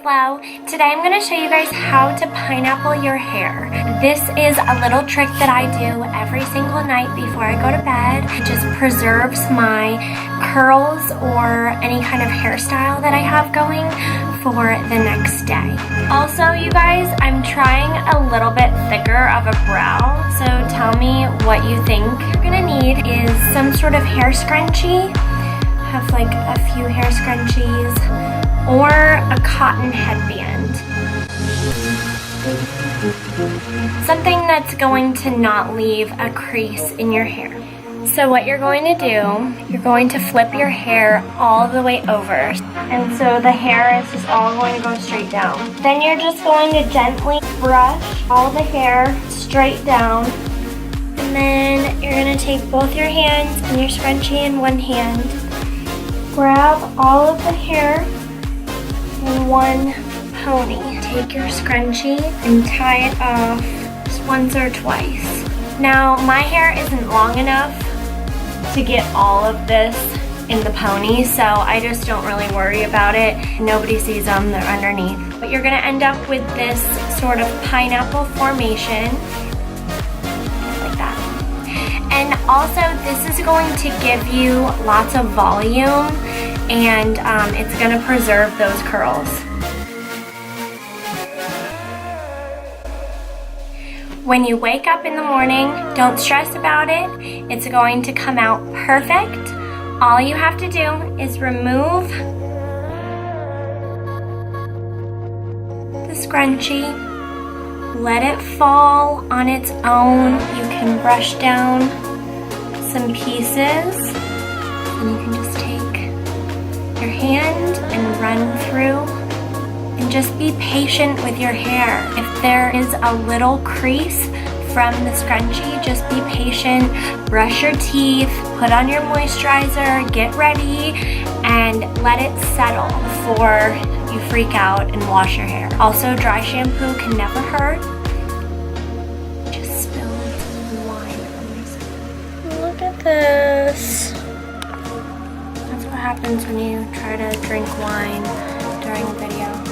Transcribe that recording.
Flo. Today I'm going to show you guys how to pineapple your hair. This is a little trick that I do every single night before I go to bed. It just preserves my curls or any kind of hairstyle that I have going for the next day. Also, you guys, I'm trying a little bit thicker of a brow, so tell me what you think. What you're going to need is some sort of hair scrunchie. Have like a few hair scrunchies or a cotton headband. Something that's going to not leave a crease in your hair. So what you're going to do, you're going to flip your hair all the way over. And so the hair is just all going to go straight down. Then you're just going to gently brush all the hair straight down. And then you're going to take both your hands and your scrunchie in one hand. Grab all of the hair in one pony. Take your scrunchie and tie it off just once or twice. Now, my hair isn't long enough to get all of this in the pony, so I just don't really worry about it. Nobody sees them, they're underneath. But you're gonna end up with this sort of pineapple formation, like that. And also, this is going to give you lots of volume, and it's gonna preserve those curls. When you wake up in the morning, don't stress about it. It's going to come out perfect. All you have to do is remove the scrunchie, let it fall on its own. You can brush down some pieces, and you can just take your hand and run through. And just be patient with your hair. If there is a little crease from the scrunchie, just be patient. Brush your teeth, put on your moisturizer, get ready, and let it settle before you freak out and wash your hair. Also, dry shampoo can never hurt. Just spilled wine on myself. Look at this. That's what happens when you try to drink wine during a video.